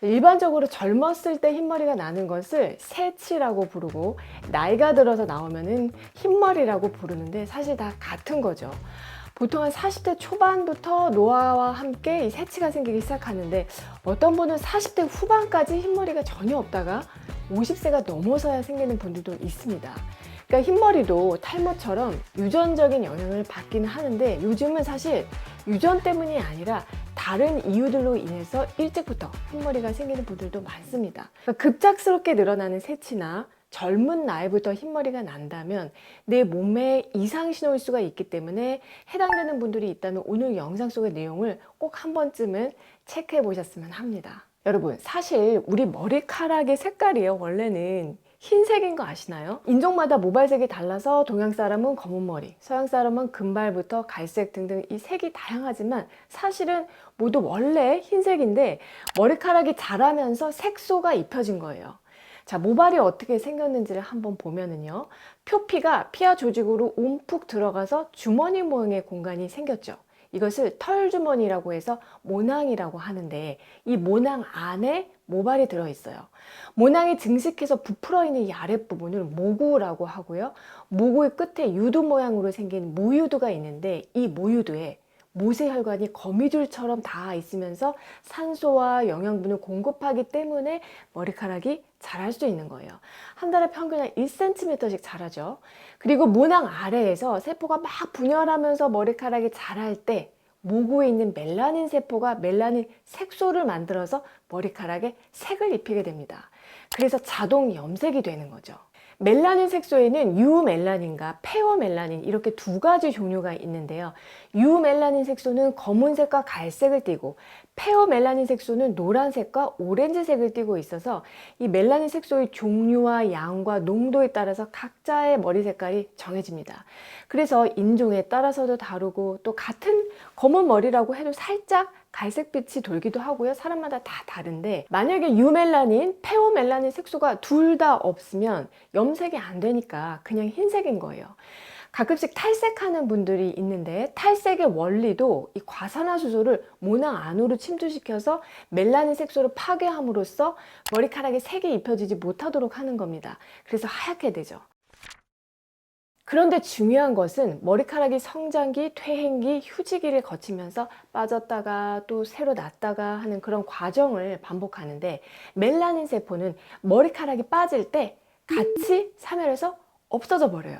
일반적으로 젊었을 때 흰머리가 나는 것을 새치라고 부르고, 나이가 들어서 나오면은 흰머리라고 부르는데 사실 다 같은 거죠. 보통 한 40대 초반부터 노화와 함께 이 새치가 생기기 시작하는데, 어떤 분은 40대 후반까지 흰머리가 전혀 없다가 50세가 넘어서야 생기는 분들도 있습니다. 그러니까 흰머리도 탈모처럼 유전적인 영향을 받기는 하는데, 요즘은 사실 유전 때문이 아니라 다른 이유들로 인해서 일찍부터 흰머리가 생기는 분들도 많습니다. 그러니까 급작스럽게 늘어나는 새치나 젊은 나이부터 흰머리가 난다면 내 몸에 이상 신호일 수가 있기 때문에, 해당되는 분들이 있다면 오늘 영상 속의 내용을 꼭 한 번쯤은 체크해 보셨으면 합니다. 여러분, 사실 우리 머리카락의 색깔이요, 원래는 흰색인 거 아시나요? 인종마다 모발색이 달라서 동양 사람은 검은 머리, 서양 사람은 금발부터 갈색 등등 이 색이 다양하지만 사실은 모두 원래 흰색인데, 머리카락이 자라면서 색소가 입혀진 거예요. 자, 모발이 어떻게 생겼는지를 한번 보면은요, 표피가 피하 조직으로 움푹 들어가서 주머니 모양의 공간이 생겼죠. 이것을 털주머니라고 해서 모낭이라고 하는데, 이 모낭 안에 모발이 들어있어요. 모낭이 증식해서 부풀어 있는 이 아랫부분을 모구라고 하고요, 모구의 끝에 유두 모양으로 생긴 모유두가 있는데, 이 모유두에 모세혈관이 거미줄처럼 닿아 있으면서 산소와 영양분을 공급하기 때문에 머리카락이 자랄 수 있는 거예요. 한 달에 평균 한 1cm씩 자라죠. 그리고 모낭 아래에서 세포가 막 분열하면서 머리카락이 자랄 때, 모구에 있는 멜라닌 세포가 멜라닌 색소를 만들어서 머리카락에 색을 입히게 됩니다. 그래서 자동 염색이 되는 거죠. 멜라닌 색소에는 유멜라닌과 페어멜라닌, 이렇게 두 가지 종류가 있는데요. 유멜라닌 색소는 검은색과 갈색을 띠고, 페어멜라닌 색소는 노란색과 오렌지색을 띠고 있어서 이 멜라닌 색소의 종류와 양과 농도에 따라서 각자의 머리 색깔이 정해집니다. 그래서 인종에 따라서도 다르고, 또 같은 검은 머리라고 해도 살짝 갈색빛이 돌기도 하고요. 사람마다 다 다른데, 만약에 유멜라닌, 페어멜라닌 색소가 둘 다 없으면 염색이 안 되니까 그냥 흰색인 거예요. 가끔씩 탈색하는 분들이 있는데, 탈색의 원리도 이 과산화수소를 모낭 안으로 침투시켜서 멜라닌 색소를 파괴함으로써 머리카락에 색이 입혀지지 못하도록 하는 겁니다. 그래서 하얗게 되죠. 그런데 중요한 것은 머리카락이 성장기, 퇴행기, 휴지기를 거치면서 빠졌다가 또 새로 났다가 하는 그런 과정을 반복하는데, 멜라닌 세포는 머리카락이 빠질 때 같이 사멸해서 없어져 버려요.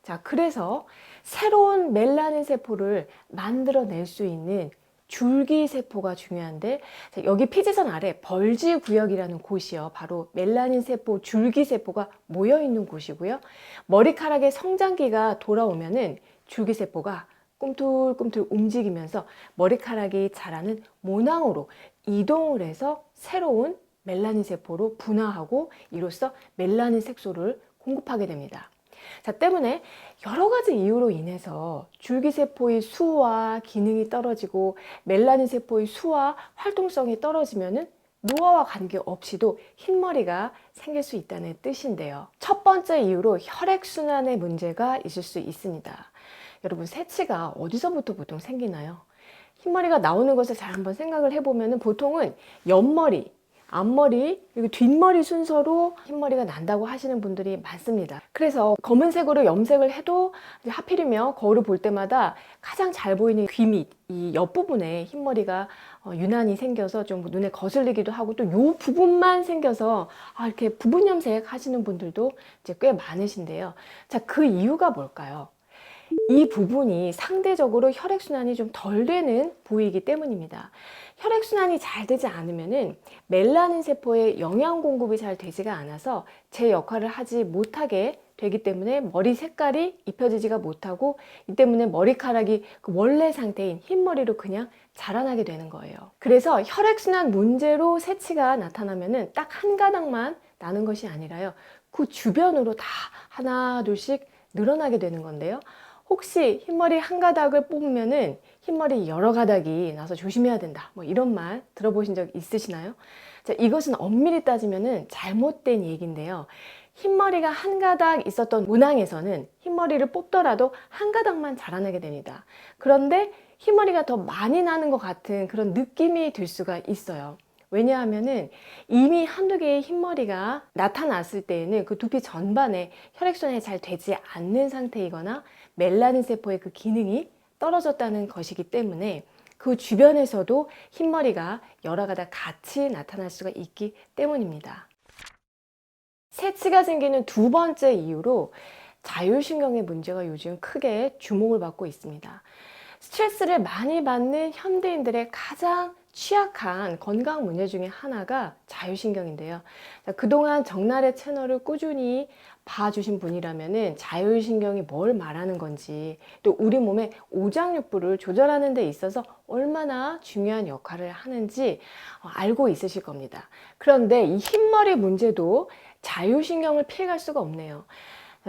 자, 그래서 새로운 멜라닌 세포를 만들어낼 수 있는 줄기세포가 중요한데, 여기 피지선 아래 벌지구역이라는 곳이요, 바로 멜라닌 세포, 줄기세포가 모여있는 곳이고요. 머리카락의 성장기가 돌아오면은 줄기세포가 꿈틀꿈틀 움직이면서 머리카락이 자라는 모낭으로 이동을 해서 새로운 멜라닌 세포로 분화하고, 이로써 멜라닌 색소를 공급하게 됩니다. 자, 때문에 여러 가지 이유로 인해서 줄기세포의 수와 기능이 떨어지고 멜라닌 세포의 수와 활동성이 떨어지면은 노화와 관계없이도 흰머리가 생길 수 있다는 뜻인데요. 첫 번째 이유로 혈액순환에 문제가 있을 수 있습니다. 여러분, 새치가 어디서부터 보통 생기나요? 흰머리가 나오는 것을 잘 한번 생각을 해보면, 보통은 옆머리, 앞머리, 그리고 뒷머리 순서로 흰머리가 난다고 하시는 분들이 많습니다. 그래서 검은색으로 염색을 해도 하필이면 거울을 볼 때마다 가장 잘 보이는 귀 밑, 이 옆부분에 흰머리가 유난히 생겨서 좀 눈에 거슬리기도 하고, 또 요 부분만 생겨서 이렇게 부분 염색 하시는 분들도 이제 꽤 많으신데요. 자, 그 이유가 뭘까요? 이 부분이 상대적으로 혈액순환이 좀 덜 되는 부위이기 때문입니다. 혈액순환이 잘 되지 않으면은 멜라닌 세포의 영양 공급이 잘 되지가 않아서 제 역할을 하지 못하게 되기 때문에 머리 색깔이 입혀지지가 못하고, 이 때문에 머리카락이 그 원래 상태인 흰머리로 그냥 자라나게 되는 거예요. 그래서 혈액순환 문제로 새치가 나타나면은 딱 한 가닥만 나는 것이 아니라요, 그 주변으로 다 하나 둘씩 늘어나게 되는 건데요. 혹시 흰머리 한 가닥을 뽑으면은 흰머리 여러 가닥이 나서 조심해야 된다, 뭐 이런 말 들어보신 적 있으시나요? 자, 이것은 엄밀히 따지면은 잘못된 얘기인데요. 흰머리가 한 가닥 있었던 모낭에서는 흰머리를 뽑더라도 한 가닥만 자라나게 됩니다. 그런데 흰머리가 더 많이 나는 것 같은 그런 느낌이 들 수가 있어요. 왜냐하면은 이미 한두 개의 흰머리가 나타났을 때에는 그 두피 전반에 혈액순환이 잘 되지 않는 상태이거나 멜라닌 세포의 그 기능이 떨어졌다는 것이기 때문에 그 주변에서도 흰머리가 여러 가닥 같이 나타날 수가 있기 때문입니다. 새치가 생기는 두 번째 이유로 자율신경의 문제가 요즘 크게 주목을 받고 있습니다. 스트레스를 많이 받는 현대인들의 가장 취약한 건강 문제 중에 하나가 자율신경인데요. 그동안 정날의 채널을 꾸준히 봐주신 분이라면 자율신경이 뭘 말하는 건지, 또 우리 몸의 오장육부를 조절하는 데 있어서 얼마나 중요한 역할을 하는지 알고 있으실 겁니다. 그런데 이 흰머리 문제도 자율신경을 피해갈 수가 없네요.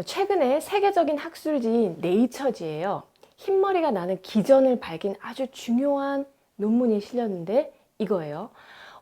최근에 세계적인 학술지인 네이처지예요. 흰머리가 나는 기전을 밝힌 아주 중요한 논문이 실렸는데 이거예요.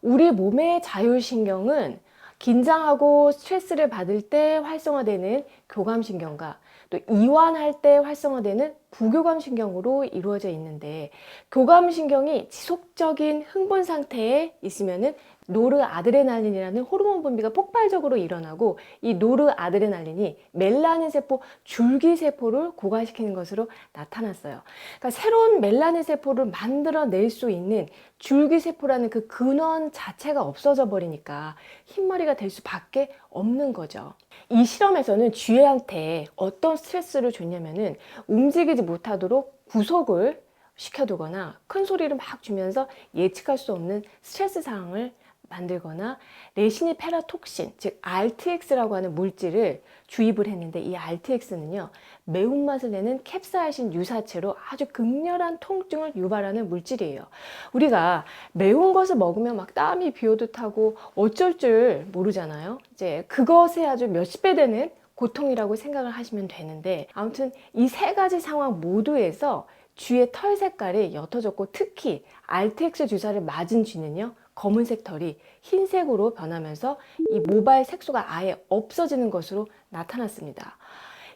우리 몸의 자율신경은 긴장하고 스트레스를 받을 때 활성화되는 교감신경과 또 이완할 때 활성화되는 부교감신경으로 이루어져 있는데, 교감신경이 지속적인 흥분 상태에 있으면은 노르아드레날린이라는 호르몬 분비가 폭발적으로 일어나고, 이 노르아드레날린이 멜라닌 세포 줄기세포를 고갈시키는 것으로 나타났어요. 그러니까 새로운 멜라닌 세포를 만들어낼 수 있는 줄기세포라는 그 근원 자체가 없어져 버리니까 흰머리가 될 수밖에 없는 거죠. 이 실험에서는 쥐한테 어떤 스트레스를 줬냐면은 움직이지 못하도록 구속을 시켜두거나 큰 소리를 막 주면서 예측할 수 없는 스트레스 상황을 만들거나 레시니페라톡신, 즉 RTX라고 하는 물질을 주입을 했는데, 이 RTX는요 매운맛을 내는 캡사이신 유사체로 아주 극렬한 통증을 유발하는 물질이에요. 우리가 매운 것을 먹으면 막 땀이 비오듯 하고 어쩔 줄 모르잖아요. 이제 그것에 아주 몇십 배 되는 고통이라고 생각을 하시면 되는데, 아무튼 이 세 가지 상황 모두에서 쥐의 털 색깔이 옅어졌고, 특히 RTX 주사를 맞은 쥐는요 검은색 털이 흰색으로 변하면서 이 모발 색소가 아예 없어지는 것으로 나타났습니다.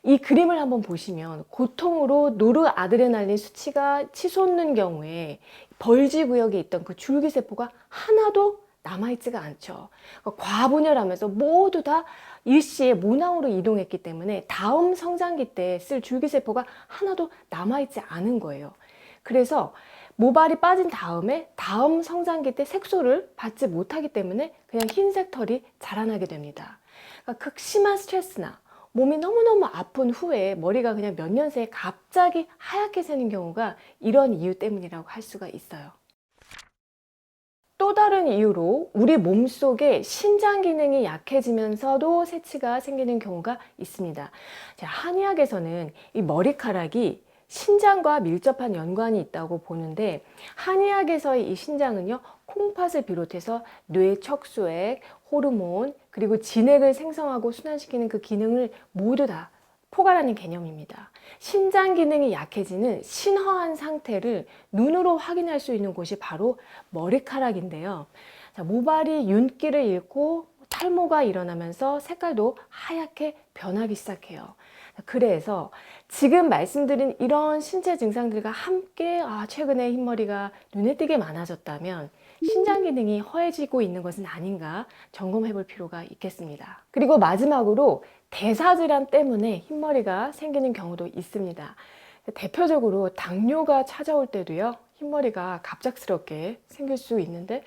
이 그림을 한번 보시면 고통으로 노르아드레날린 수치가 치솟는 경우에 벌지 구역에 있던 그 줄기세포가 하나도 남아있지가 않죠. 그러니까 과분열하면서 모두 다 일시에 모낭으로 이동했기 때문에 다음 성장기 때 쓸 줄기세포가 하나도 남아있지 않은 거예요. 그래서 모발이 빠진 다음에 다음 성장기 때 색소를 받지 못하기 때문에 그냥 흰색 털이 자라나게 됩니다. 그러니까 극심한 스트레스나 몸이 너무너무 아픈 후에 머리가 그냥 몇 년 새에 갑자기 하얗게 새는 경우가 이런 이유 때문이라고 할 수가 있어요. 또 다른 이유로 우리 몸속에 신장 기능이 약해지면서도 새치가 생기는 경우가 있습니다. 한의학에서는 이 머리카락이 신장과 밀접한 연관이 있다고 보는데, 한의학에서의 이 신장은요 콩팥을 비롯해서 뇌 척수액, 호르몬, 그리고 진액을 생성하고 순환시키는 그 기능을 모두 다 포괄하는 개념입니다. 신장 기능이 약해지는 신화한 상태를 눈으로 확인할 수 있는 곳이 바로 머리카락인데요. 모발이 윤기를 잃고 탈모가 일어나면서 색깔도 하얗게 변하기 시작해요. 그래서 지금 말씀드린 이런 신체 증상들과 함께 최근에 흰머리가 눈에 띄게 많아졌다면 신장 기능이 허해지고 있는 것은 아닌가 점검해 볼 필요가 있겠습니다. 그리고 마지막으로 대사질환 때문에 흰머리가 생기는 경우도 있습니다. 대표적으로 당뇨가 찾아올 때도요 흰머리가 갑작스럽게 생길 수 있는데,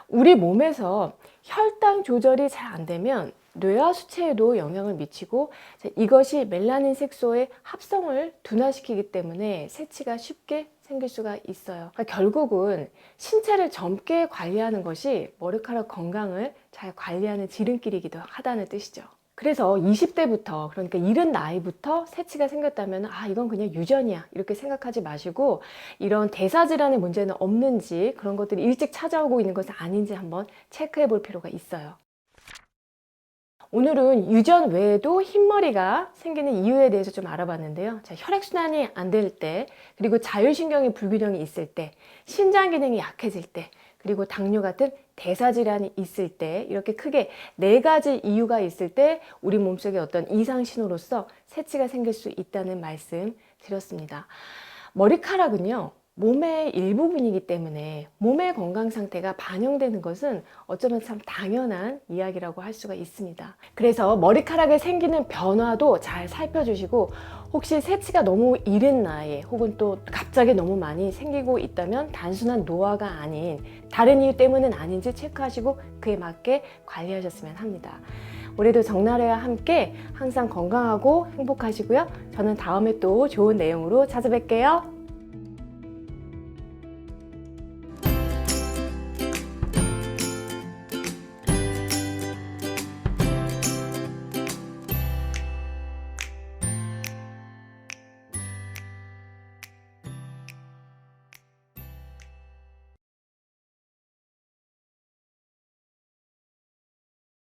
우리 몸에서 혈당 조절이 잘 안 되면 뇌와 수체에도 영향을 미치고, 이것이 멜라닌 색소의 합성을 둔화시키기 때문에 새치가 쉽게 생길 수가 있어요. 그러니까 결국은 신체를 젊게 관리하는 것이 머리카락 건강을 잘 관리하는 지름길이기도 하다는 뜻이죠. 그래서 20대부터, 그러니까 이른 나이부터 새치가 생겼다면 이건 그냥 유전이야 이렇게 생각하지 마시고, 이런 대사질환의 문제는 없는지, 그런 것들이 일찍 찾아오고 있는 것은 아닌지 한번 체크해 볼 필요가 있어요. 오늘은 유전 외에도 흰머리가 생기는 이유에 대해서 좀 알아봤는데요. 혈액순환이 안 될 때, 그리고 자율신경의 불균형이 있을 때, 신장 기능이 약해질 때, 그리고 당뇨 같은 대사질환이 있을 때, 이렇게 크게 4가지 이유가 있을 때 우리 몸속에 어떤 이상 신호로서 새치가 생길 수 있다는 말씀 드렸습니다. 머리카락은요 몸의 일부분이기 때문에 몸의 건강 상태가 반영되는 것은 어쩌면 참 당연한 이야기라고 할 수가 있습니다. 그래서 머리카락에 생기는 변화도 잘 살펴주시고, 혹시 새치가 너무 이른 나이에 혹은 또 갑자기 너무 많이 생기고 있다면 단순한 노화가 아닌 다른 이유 때문은 아닌지 체크하시고 그에 맞게 관리하셨으면 합니다. 우리도 정나래와 함께 항상 건강하고 행복하시고요. 저는 다음에 또 좋은 내용으로 찾아뵐게요.